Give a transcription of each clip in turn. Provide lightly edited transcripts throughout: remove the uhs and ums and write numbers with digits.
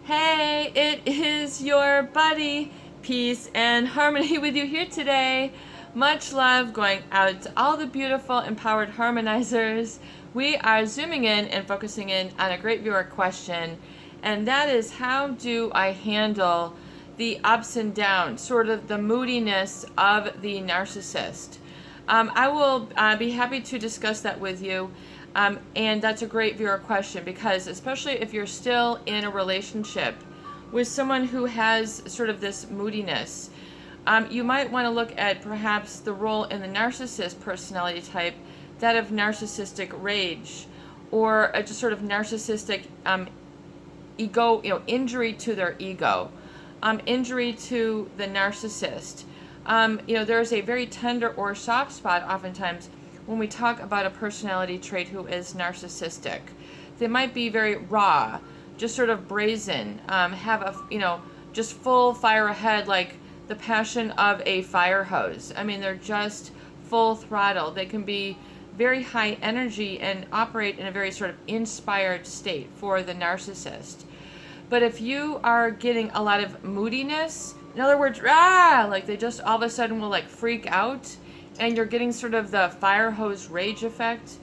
Hey, it is your buddy. Peace and harmony with you here today. Much love going out to all the beautiful, empowered harmonizers. We are zooming in and focusing in on a great viewer question, and that is, how do I handle the ups and downs, sort of the moodiness of the narcissist? I will be happy to discuss that with you. And that's a great viewer question, because especially if you're still in a relationship with someone who has sort of this moodiness, you might want to look at perhaps the role in the narcissist personality type, that of narcissistic rage, or a just sort of narcissistic ego, injury to their ego, injury to the narcissist. There's a very tender or soft spot oftentimes when we talk about a personality trait who is narcissistic. They might be very raw, just sort of brazen, have just full fire ahead, like the passion of a fire hose. I mean, they're just full throttle. They can be very high energy and operate in a very sort of inspired state for the narcissist. But if you are getting a lot of moodiness, in other words, like they just all of a sudden will like freak out, and you're getting sort of the fire hose rage effect,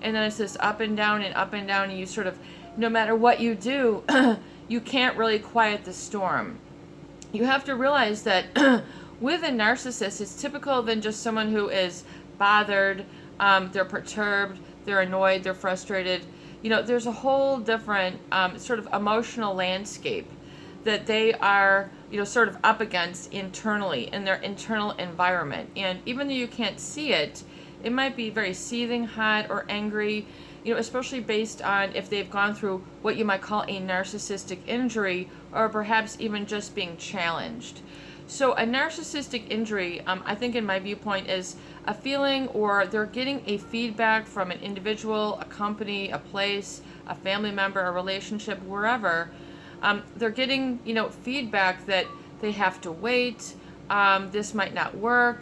and then it's this up and down and up and down, and you sort of, no matter what you do, you can't really quiet the storm. You have to realize that with a narcissist, it's typical than just someone who is bothered, they're perturbed, they're annoyed, they're frustrated. There's a whole different sort of emotional landscape that they are, sort of up against internally in their internal environment. And even though you can't see it, it might be very seething hot or angry, especially based on if they've gone through what you might call a narcissistic injury, or perhaps even just being challenged. So a narcissistic injury, I think in my viewpoint, is a feeling, or they're getting a feedback from an individual, a company, a place, a family member, a relationship, wherever. They're getting, feedback that they have to wait, this might not work,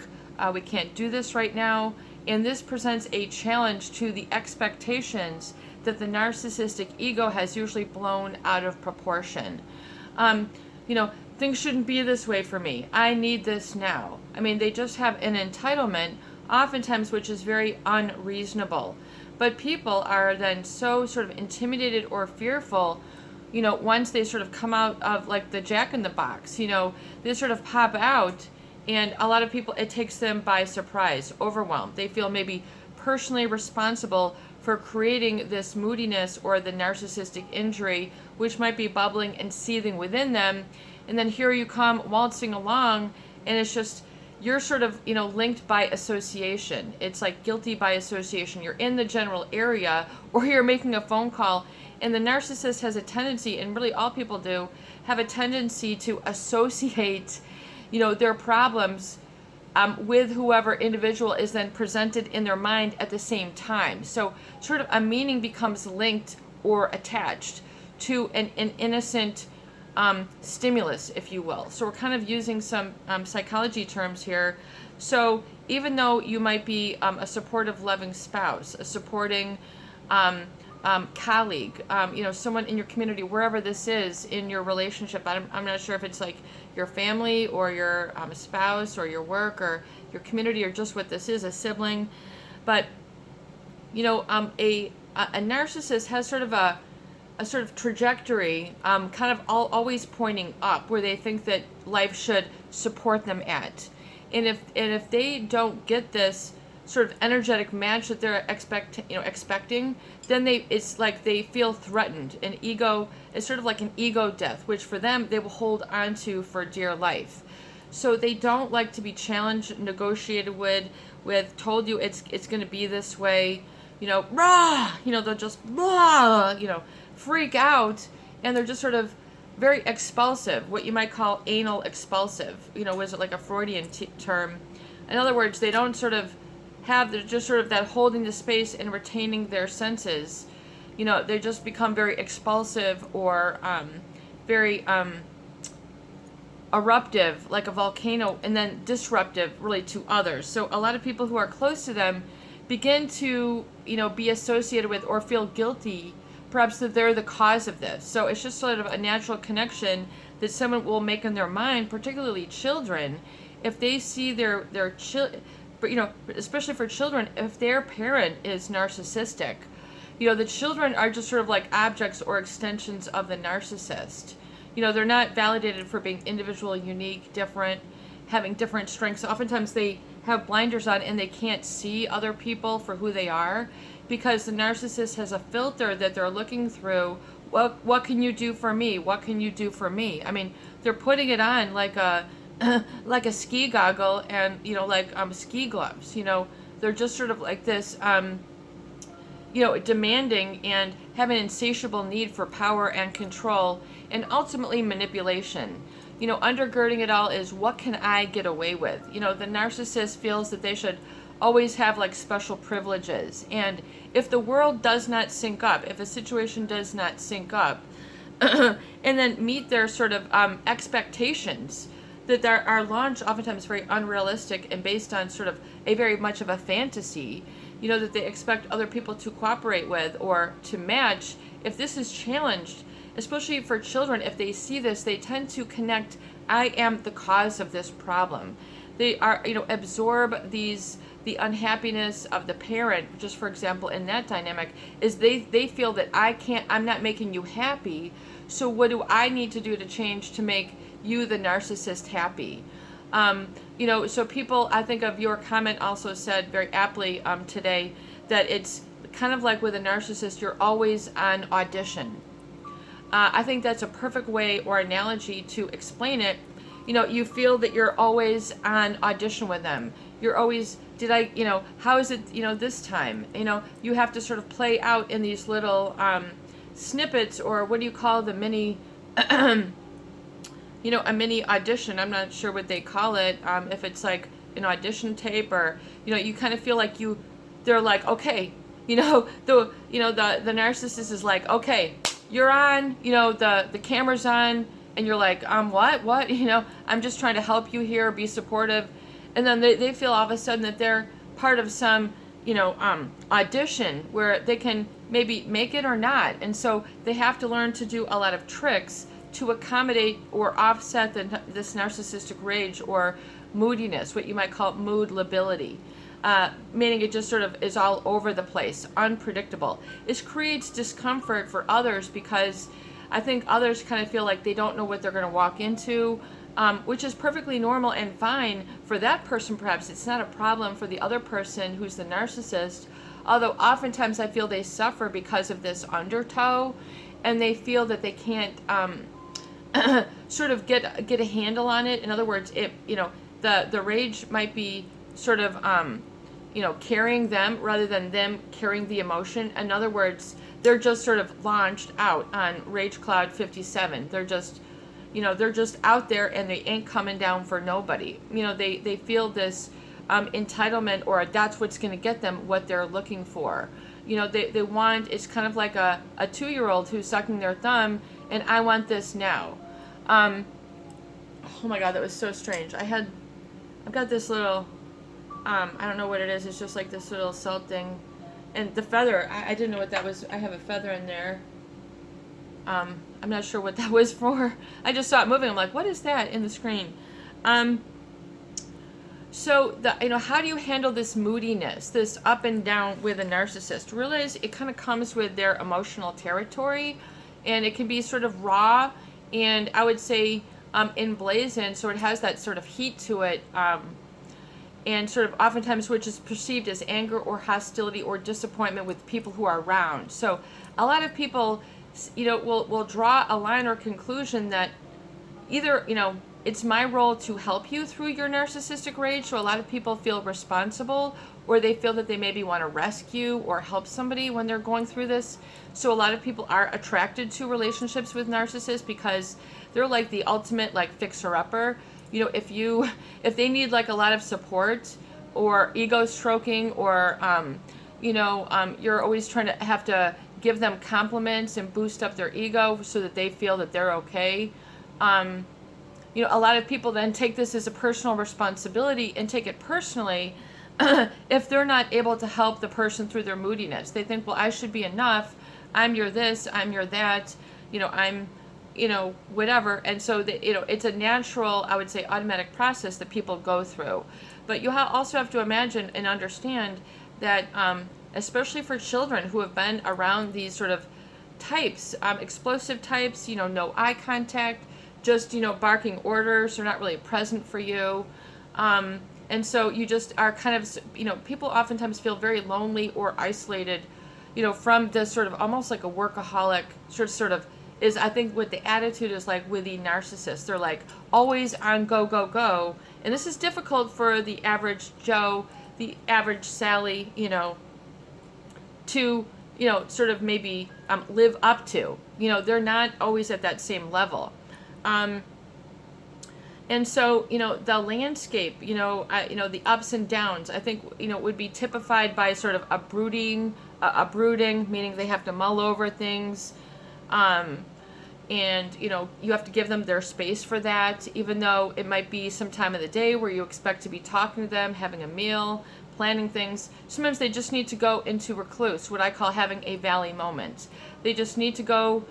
we can't do this right now, and this presents a challenge to the expectations that the narcissistic ego has usually blown out of proportion. Things shouldn't be this way for me. I need this now. I mean, they just have an entitlement, oftentimes, which is very unreasonable. But people are then so sort of intimidated or fearful, once they sort of come out of like the Jack in the Box, they sort of pop out, and a lot of people, it takes them by surprise, overwhelmed. They feel maybe personally responsible for creating this moodiness or the narcissistic injury, which might be bubbling and seething within them. And then here you come waltzing along, and it's just, you're sort of, linked by association. It's like guilty by association. You're in the general area, or you're making a phone call, and the narcissist has a tendency, and really all people do, have a tendency to associate, their problems with whoever individual is then presented in their mind at the same time. So sort of a meaning becomes linked or attached to an innocent stimulus, if you will. So we're kind of using some psychology terms here. So even though you might be a supportive, loving spouse, a supporting colleague, someone in your community, wherever this is in your relationship, I'm not sure if it's like your family or your spouse or your work or your community, or just what this is, a sibling. But a narcissist has sort of a sort of trajectory, kind of always pointing up, where they think that life should support them at. And if they don't get this sort of energetic match that they're expecting, then it's like they feel threatened. An ego is sort of like an ego death, which for them they will hold on to for dear life. So they don't like to be challenged, negotiated with, told you it's going to be this way, rah, they'll just rah, freak out, and they're just sort of very expulsive, what you might call anal expulsive, was it like a Freudian term. In other words, they don't sort of have just sort of that holding the space and retaining their senses. They just become very expulsive, or very eruptive, like a volcano, and then disruptive really to others. So a lot of people who are close to them begin to be associated with or feel guilty perhaps that they're the cause of this. So it's just sort of a natural connection that someone will make in their mind, particularly children, if they see their especially for children, if their parent is narcissistic, the children are just sort of like objects or extensions of the narcissist. They're not validated for being individual, unique, different, having different strengths. Oftentimes they have blinders on and they can't see other people for who they are, because the narcissist has a filter that they're looking through. What can you do for me? What can you do for me? I mean, they're putting it on like a like a ski goggle and like ski gloves. They're just sort of like this demanding and have an insatiable need for power and control and ultimately manipulation. Undergirding it all is, what can I get away with? The narcissist feels that they should always have like special privileges. And if the world does not sync up, if a situation does not sync up, and then meet their sort of expectations, that are launched oftentimes very unrealistic and based on sort of a very much of a fantasy, that they expect other people to cooperate with or to match. If this is challenged, especially for children, if they see this, they tend to connect, I am the cause of this problem. They are, absorb the unhappiness of the parent. Just for example, in that dynamic, is they feel that I'm not making you happy, so what do I need to do to change to make you, the narcissist, happy? So people, I think of your comment also said very aptly today, that it's kind of like with a narcissist, you're always on audition. I think that's a perfect way or analogy to explain it. You feel that you're always on audition with them. You're always, how is it, this time? You have to sort of play out in these little snippets, or what do you call the mini, a mini audition. I'm not sure what they call it. If it's like an audition tape, or, you kind of feel like they're like, okay, the narcissist is like, okay, you're on, the camera's on, and you're like, what, I'm just trying to help you here, be supportive. And then they feel all of a sudden that they're part of some, audition where they can maybe make it or not. And so they have to learn to do a lot of tricks to accommodate or offset this narcissistic rage or moodiness, what you might call mood lability. Meaning it just sort of is all over the place, unpredictable. This creates discomfort for others, because I think others kind of feel like they don't know what they're going to walk into, which is perfectly normal and fine for that person. Perhaps it's not a problem for the other person who's the narcissist, although oftentimes I feel they suffer because of this undertow, and they feel that they can't sort of get a handle on it. In other words, the rage might be sort of carrying them rather than them carrying the emotion. In other words, they're just sort of launched out on Rage Cloud 57. They're just out there, and they ain't coming down for nobody. They feel this entitlement, or that's what's going to get them what they're looking for. They want, it's kind of like a 2-year-old who's sucking their thumb, and I want this now. Oh my God, that was so strange. I've got this little, I don't know what it is. It's just like this little cell thing. And the feather, I didn't know what that was. I have a feather in there. I'm not sure what that was for. I just saw it moving. I'm like, what is that in the screen? So how do you handle this moodiness, this up and down with a narcissist? Realize it kind of comes with their emotional territory, and it can be sort of raw, and I would say emblazoned, so it has that sort of heat to it, and sort of oftentimes which is perceived as anger or hostility or disappointment with people who are around. So a lot of people, will draw a line or conclusion that either, it's my role to help you through your narcissistic rage. So a lot of people feel responsible, or they feel that they maybe want to rescue or help somebody when they're going through this. So a lot of people are attracted to relationships with narcissists because they're like the ultimate like fixer-upper. If they need like a lot of support or ego stroking, or you're always trying to have to give them compliments and boost up their ego so that they feel that they're okay. A lot of people then take this as a personal responsibility and take it personally if they're not able to help the person through their moodiness. They think, well, I should be enough. I'm your this, I'm your that, I'm, whatever. And so that, it's a natural, I would say, automatic process that people go through. But you also have to imagine and understand that, especially for children who have been around these sort of types, explosive types, no eye contact, just, barking orders, they're not really present for you. And so you just are kind of, people oftentimes feel very lonely or isolated, from this sort of almost like a workaholic sort of is, I think, what the attitude is like with the narcissist. They're like always on go, go, go. And this is difficult for the average Joe, the average Sally, to, sort of maybe live up to. They're not always at that same level. And so, the landscape, the ups and downs, I think, would be typified by sort of a brooding, meaning they have to mull over things. And, you have to give them their space for that, even though it might be some time of the day where you expect to be talking to them, having a meal, planning things. Sometimes they just need to go into recluse, what I call having a valley moment. They just need to go,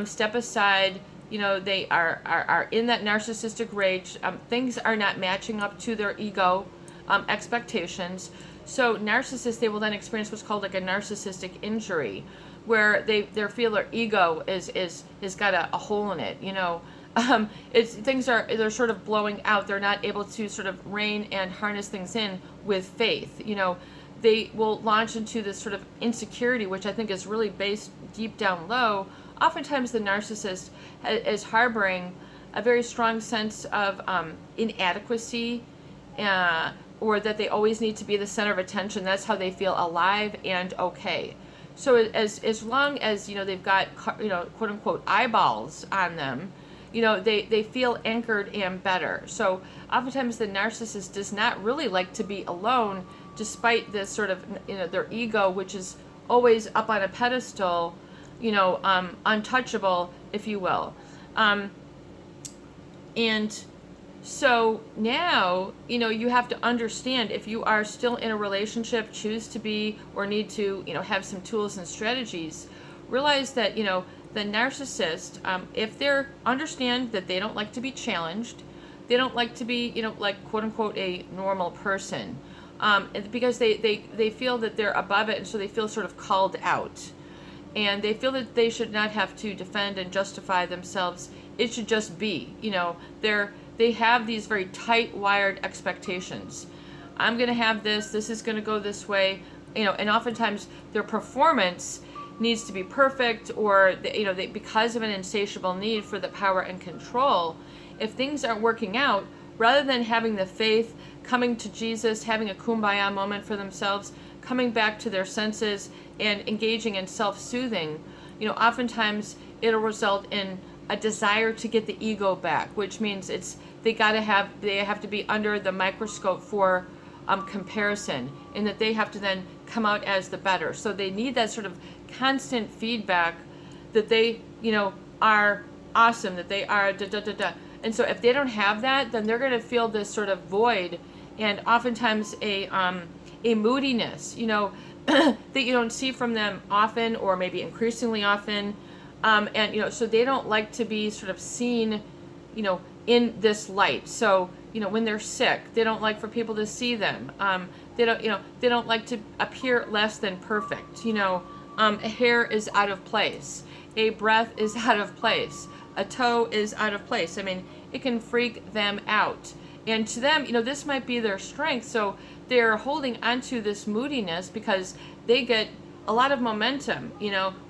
step aside. They are in that narcissistic rage. Things are not matching up to their ego expectations. So narcissists, they will then experience what's called like a narcissistic injury, where they feel their ego is got a hole in it. They're sort of blowing out. They're not able to sort of rein and harness things in with faith. They will launch into this sort of insecurity, which I think is really based deep down low. Oftentimes the narcissist is harboring a very strong sense of inadequacy, or that they always need to be the center of attention. That's how they feel alive and okay. So as long as, they've got, quote unquote eyeballs on them, they feel anchored and better. So oftentimes the narcissist does not really like to be alone, despite this sort of, their ego, which is always up on a pedestal, untouchable, if you will. And so now, you have to understand, if you are still in a relationship, choose to be, or need to, have some tools and strategies, realize that, the narcissist, if they're, understand that they don't like to be challenged, they don't like to be, like, quote unquote, a normal person, because they feel that they're above it, and so they feel sort of called out. And they feel that they should not have to defend and justify themselves. It should just be, they have these very tight wired expectations. I'm going to have this is going to go this way, and oftentimes their performance needs to be perfect, or, because of an insatiable need for the power and control, if things aren't working out, rather than having the faith, coming to Jesus, having a kumbaya moment for themselves, coming back to their senses and engaging in self-soothing, oftentimes it'll result in a desire to get the ego back, which means they have to be under the microscope for comparison, and that they have to then come out as the better. So they need that sort of constant feedback that they, are awesome, that they are da da da da. And so if they don't have that, then they're going to feel this sort of void, and oftentimes a moodiness, that you don't see from them often, or maybe increasingly often. And, so they don't like to be sort of seen, in this light. So, when they're sick, they don't like for people to see them. They don't like to appear less than perfect. A hair is out of place. A breath is out of place. A toe is out of place. I mean, it can freak them out. And to them, this might be their strength. So they're holding onto this moodiness because they get a lot of momentum,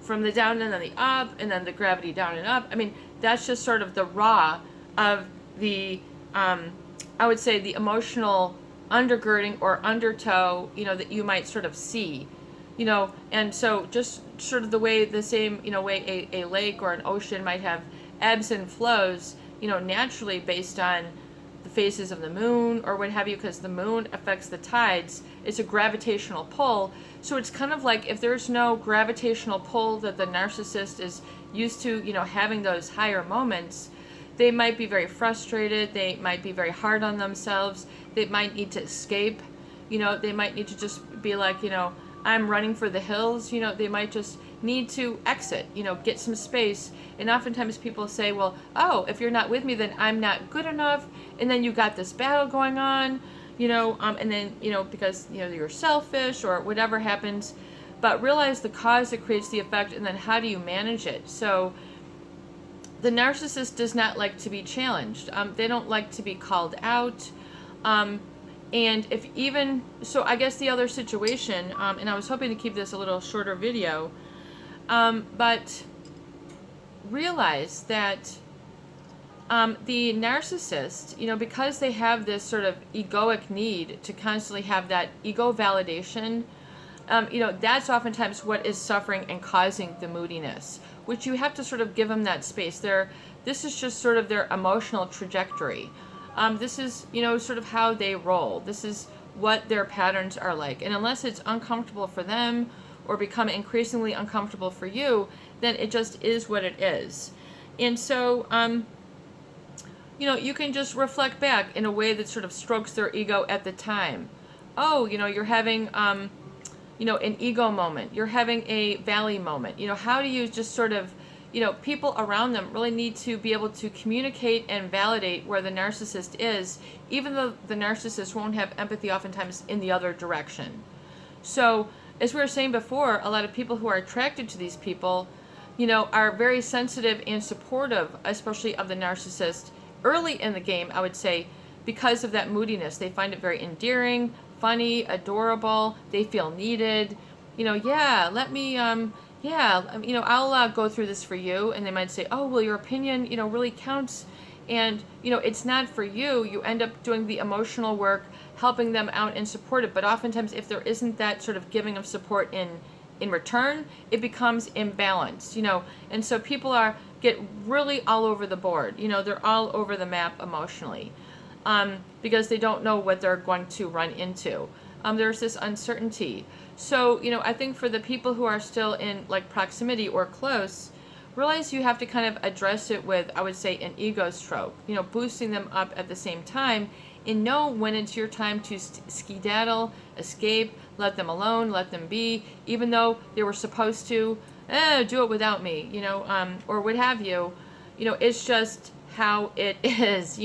from the down and then the up, and then the gravity down and up. I mean, that's just sort of the raw of the, I would say, the emotional undergirding or undertow, that you might sort of see, and so just sort of the same, way a lake or an ocean might have ebbs and flows, naturally based on the phases of the moon or what have you, because the moon affects the tides. It's a gravitational pull. So it's kind of like if there's no gravitational pull that the narcissist is used to, having those higher moments, they might be very frustrated. They might be very hard on themselves. They might need to escape. They might need to just be like, I'm running for the hills. They might just need to exit, get some space. And oftentimes people say, well, oh, if you're not with me, then I'm not good enough. And then you got this battle going on, and then, because, you're selfish or whatever happens. But realize the cause that creates the effect, and then how do you manage it? So the narcissist does not like to be challenged. They don't like to be called out. And if even, so I guess the other situation, and I was hoping to keep this a little shorter video, but realize that the narcissist, because they have this sort of egoic need to constantly have that ego validation, that's oftentimes what is suffering and causing the moodiness, which you have to sort of give them that space. This is just sort of their emotional trajectory. This is, sort of how they roll. This is what their patterns are like. And unless it's uncomfortable for them or become increasingly uncomfortable for you, then it just is what it is. And so, you can just reflect back in a way that sort of strokes their ego at the time. Oh, you're having, an ego moment. You're having a valley moment. How do you just sort of, people around them really need to be able to communicate and validate where the narcissist is, even though the narcissist won't have empathy oftentimes in the other direction. So, as we were saying before, a lot of people who are attracted to these people, are very sensitive and supportive, especially of the narcissist early in the game, I would say, because of that moodiness. They find it very endearing, funny, adorable. They feel needed. Let me, I'll go through this for you. And they might say, oh, well, your opinion, really counts. And, it's not for you. You end up doing the emotional work, helping them out and support it. But oftentimes, if there isn't that sort of giving of support in return, it becomes imbalanced, And so people get really all over the board. They're all over the map emotionally. Because they don't know what they're going to run into. There's this uncertainty. So, I think for the people who are still in like proximity or close, realize you have to kind of address it with, I would say, an ego stroke, boosting them up at the same time, and know when it's your time to skedaddle, escape, let them alone, let them be, even though they were supposed to do it without me, or what have you. It's just how it is,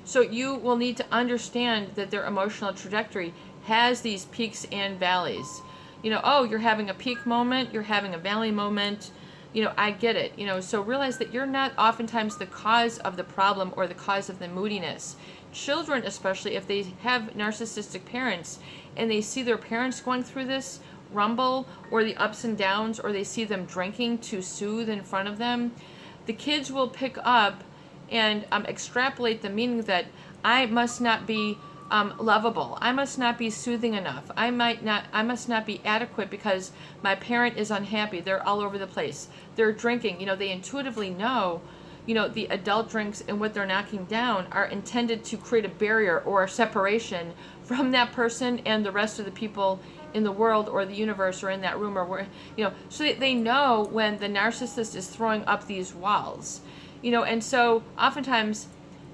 So you will need to understand that their emotional trajectory has these peaks and valleys. Oh, you're having a peak moment, you're having a valley moment. I get it. So realize that you're not oftentimes the cause of the problem or the cause of the moodiness. Children, especially if they have narcissistic parents and they see their parents going through this rumble or the ups and downs, or they see them drinking to soothe in front of them, the kids will pick up and extrapolate the meaning that I must not be lovable. I must not be soothing enough. I must not be adequate because my parent is unhappy. They're all over the place. They're drinking. They intuitively know, the adult drinks and what they're knocking down are intended to create a barrier or a separation from that person and the rest of the people in the world or the universe or in that room, or where, so they know when the narcissist is throwing up these walls. And so oftentimes,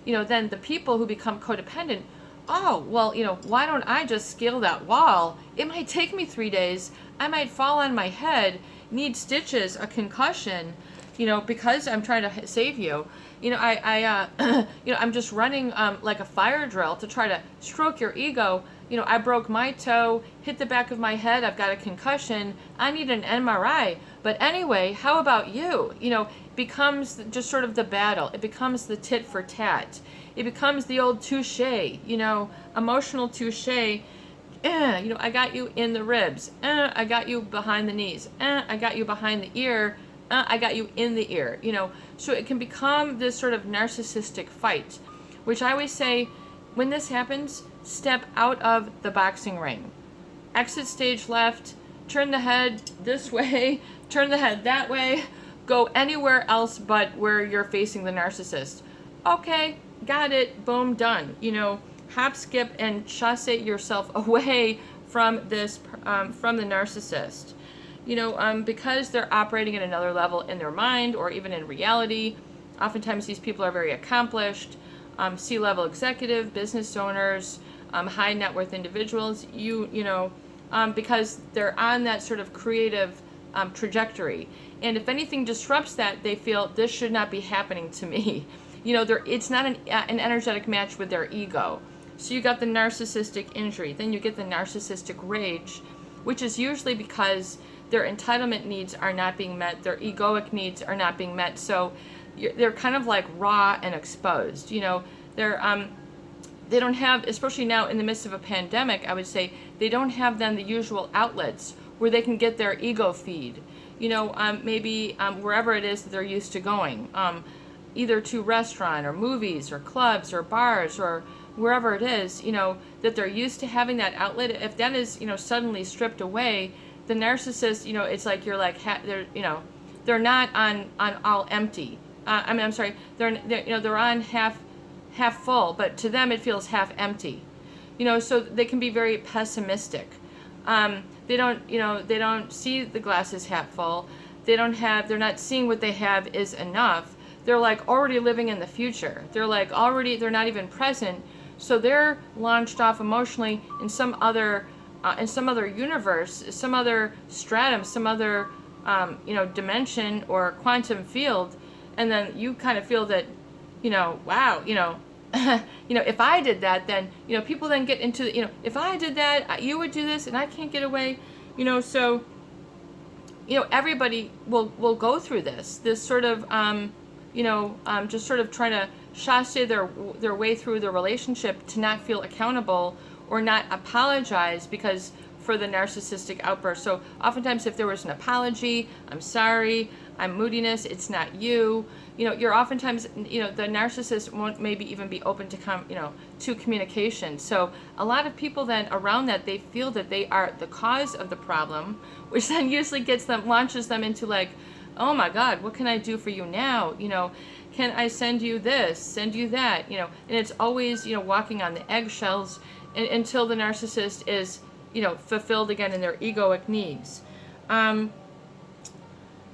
then the people who become codependent, oh, well, why don't I just scale that wall? It might take me 3 days. I might fall on my head, need stitches, a concussion, because I'm trying to save you. I'm just running like a fire drill to try to stroke your ego. I broke my toe, hit the back of my head, I've got a concussion, I need an MRI. But anyway, how about you? Becomes just sort of the battle. It becomes the tit for tat. It becomes the old touche, emotional touche. I got you in the ribs. I got you behind the knees. I got you behind the ear. I got you in the ear. So it can become this sort of narcissistic fight, which I always say, when this happens, step out of the boxing ring. Exit stage left, turn the head this way, turn the head that way, go anywhere else but where you're facing the narcissist. Okay, got it, boom, done. Hop, skip, and chasse yourself away from this, from the narcissist. Because they're operating at another level in their mind or even in reality. Oftentimes these people are very accomplished, C-level executive, business owners, high net worth individuals, because they're on that sort of creative trajectory. And if anything disrupts that, they feel this should not be happening to me. It's not an energetic match with their ego. So you got the narcissistic injury. Then you get the narcissistic rage, which is usually because their entitlement needs are not being met. Their egoic needs are not being met. So they're kind of like raw and exposed. They don't have, especially now in the midst of a pandemic, I would say, they don't have then the usual outlets where they can get their ego feed. Maybe wherever it is that they're used to going, either to restaurant or movies or clubs or bars or wherever it is, that they're used to having that outlet. If that is, suddenly stripped away, the narcissist, it's like you're like, they're not on all empty. I'm sorry, they're on half full, but to them it feels half empty. So they can be very pessimistic. They don't see the glass as half full. They're not seeing what they have is enough. They're like already living in the future. They're not even present. So they're launched off emotionally in some other universe, some other stratum, some other dimension or quantum field, and then you kind of feel that, wow, if I did that, then people then get into if I did that, you would do this, and I can't get away, so everybody will go through this sort of just sort of trying to chasse their way through the relationship to not feel accountable or not apologize because for the narcissistic outburst. So oftentimes if there was an apology, I'm sorry, I'm moodiness, it's not you. You're oftentimes, the narcissist won't maybe even be open to communication. So a lot of people then around that, they feel that they are the cause of the problem, which then usually launches them into like, oh my God, what can I do for you now? Can I send you this, send you that? And it's always, walking on the eggshells until the narcissist is, fulfilled again in their egoic needs.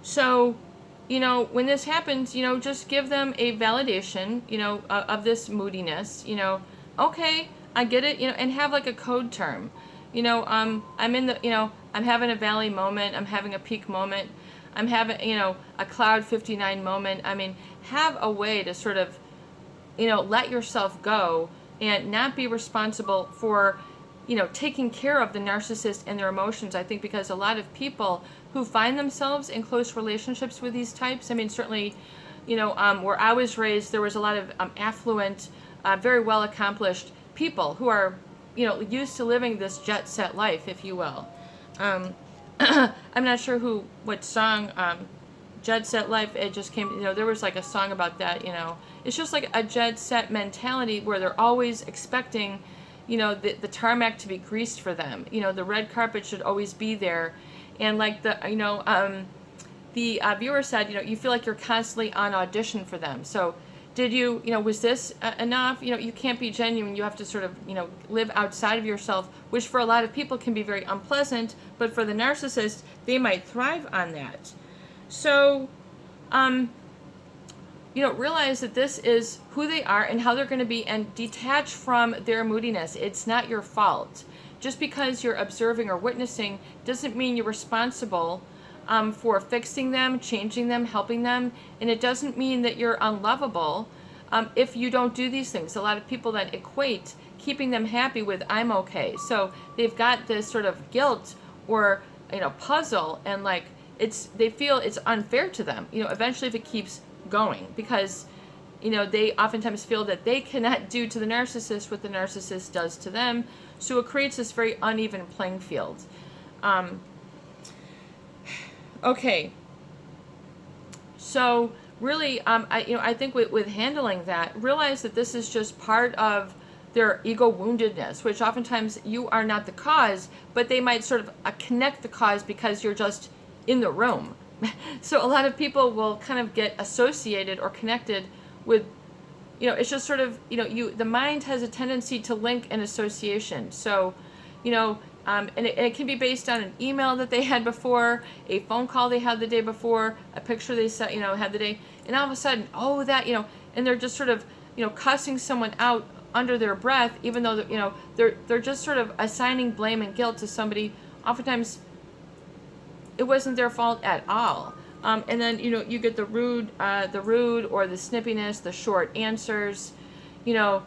So, when this happens, just give them a validation, of this moodiness, okay, I get it, and have like a code term, I'm in the, I'm having a valley moment, I'm having a peak moment, I'm having, a cloud 59 moment. I mean, have a way to sort of, let yourself go and not be responsible for, taking care of the narcissist and their emotions. I think because a lot of people who find themselves in close relationships with these types, I mean, certainly, where I was raised, there was a lot of affluent, very well accomplished people who are, used to living this jet set life, if you will. I'm not sure what song, Jet Set Life, it just came, there was like a song about that, it's just like a jet set mentality where they're always expecting, the tarmac to be greased for them, the red carpet should always be there, and like the viewer said, you feel like you're constantly on audition for them. So did you, was this enough? You can't be genuine. You have to sort of, live outside of yourself, which for a lot of people can be very unpleasant, but for the narcissist, they might thrive on that. So, realize that this is who they are and how they're going to be, and detach from their moodiness. It's not your fault. Just because you're observing or witnessing doesn't mean you're responsible for fixing them, changing them, helping them, and it doesn't mean that you're unlovable if you don't do these things. A lot of people then equate keeping them happy with I'm okay. So they've got this sort of guilt or puzzle, and like they feel it's unfair to them. Eventually if it keeps going, because they oftentimes feel that they cannot do to the narcissist what the narcissist does to them. So it creates this very uneven playing field. Okay, so really, I think with handling that, realize that this is just part of their ego woundedness, which oftentimes you are not the cause, but they might sort of connect the cause because you're just in the room. So a lot of people will kind of get associated or connected with, it's just sort of, the mind has a tendency to link an association. So, and it can be based on an email that they had before, a phone call they had the day before, a picture they saw, had the day, and all of a sudden, and they're just sort of, cussing someone out under their breath, even though, they're just sort of assigning blame and guilt to somebody, oftentimes it wasn't their fault at all. And then, you know, you get the rude or the snippiness, the short answers. You know,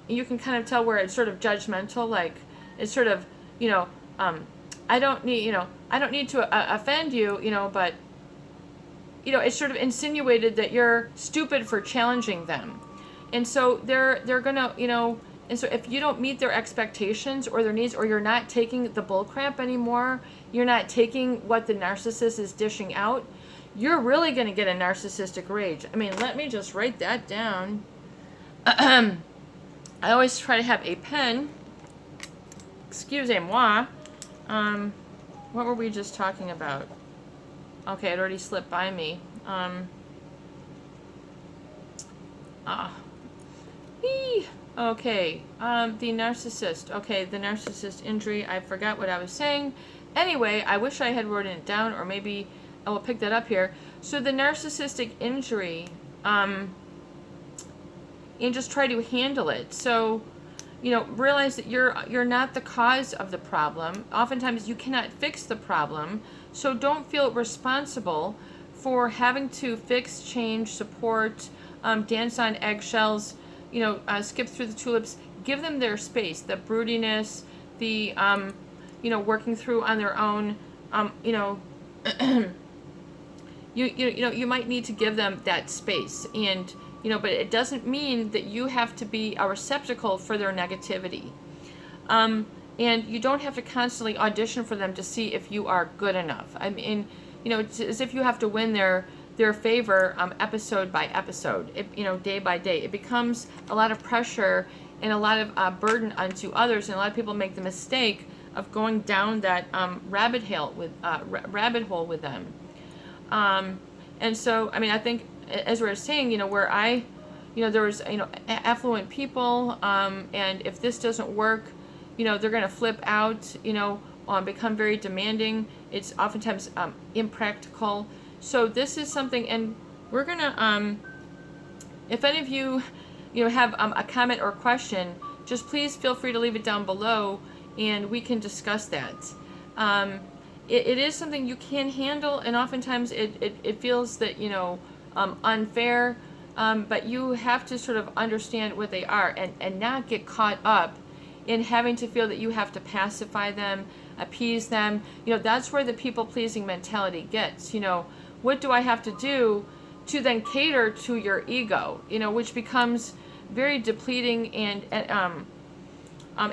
you can kind of tell where it's sort of judgmental, like it's sort of, you know, I don't need to offend you, you know, but, you know, it's sort of insinuated that you're stupid for challenging them. And so they're gonna, you know, and so if you don't meet their expectations or their needs, or you're not taking the bull crap anymore, you're not taking what the narcissist is dishing out, you're really gonna get a narcissistic rage. I mean, let me just write that down. I always try to have a pen. Excusez-moi. What were we just talking about? Okay, it already slipped by me. Okay, the narcissist. Okay, the narcissist injury. I forgot what I was saying. Anyway, I wish I had written it down, or maybe I will pick that up here. So the narcissistic injury, and just try to handle it. So, you know, realize that you're not the cause of the problem. Oftentimes you cannot fix the problem, so don't feel responsible for having to fix, change, support, dance on eggshells, you know, skip through the tulips. Give them their space, the broodiness, the, you know, working through on their own, you know, you know, you might need to give them that space, and, you know, but it doesn't mean that you have to be a receptacle for their negativity. And you don't have to constantly audition for them to see if you are good enough. I mean, you know, it's as if you have to win their favor episode by episode, you know, day by day. It becomes a lot of pressure and a lot of burden onto others, and a lot of people make the mistake of going down that rabbit hole with them. And so, I mean, I think, as we were saying, you know, where you know, there was, you know, affluent people, and if this doesn't work, you know, they're going to flip out, you know, become very demanding. It's oftentimes impractical. So this is something, and we're going to, if any of you, you know, have a comment or question, just please feel free to leave it down below, and we can discuss that. It is something you can handle, and oftentimes it feels that, you know, unfair, but you have to sort of understand what they are, and not get caught up in having to feel that you have to pacify them, appease them. You know, that's where the people-pleasing mentality gets. You know, what do I have to do to then cater to your ego? You know, which becomes very depleting and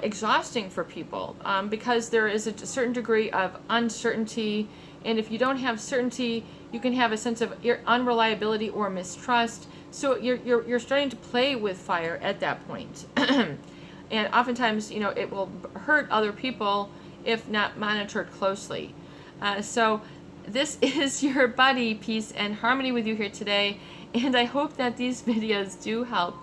exhausting for people, because there is a certain degree of uncertainty, and if you don't have certainty, you can have a sense of unreliability or mistrust. So you're starting to play with fire at that point. And oftentimes, you know, it will hurt other people if not monitored closely. So this is your buddy, peace and harmony, with you here today, and I hope that these videos do help.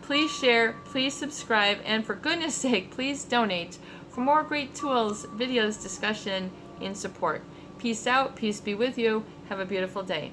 Please share, please subscribe, and for goodness sake, please donate for more great tools, videos, discussion, and support. Peace out, peace be with you. Have a beautiful day.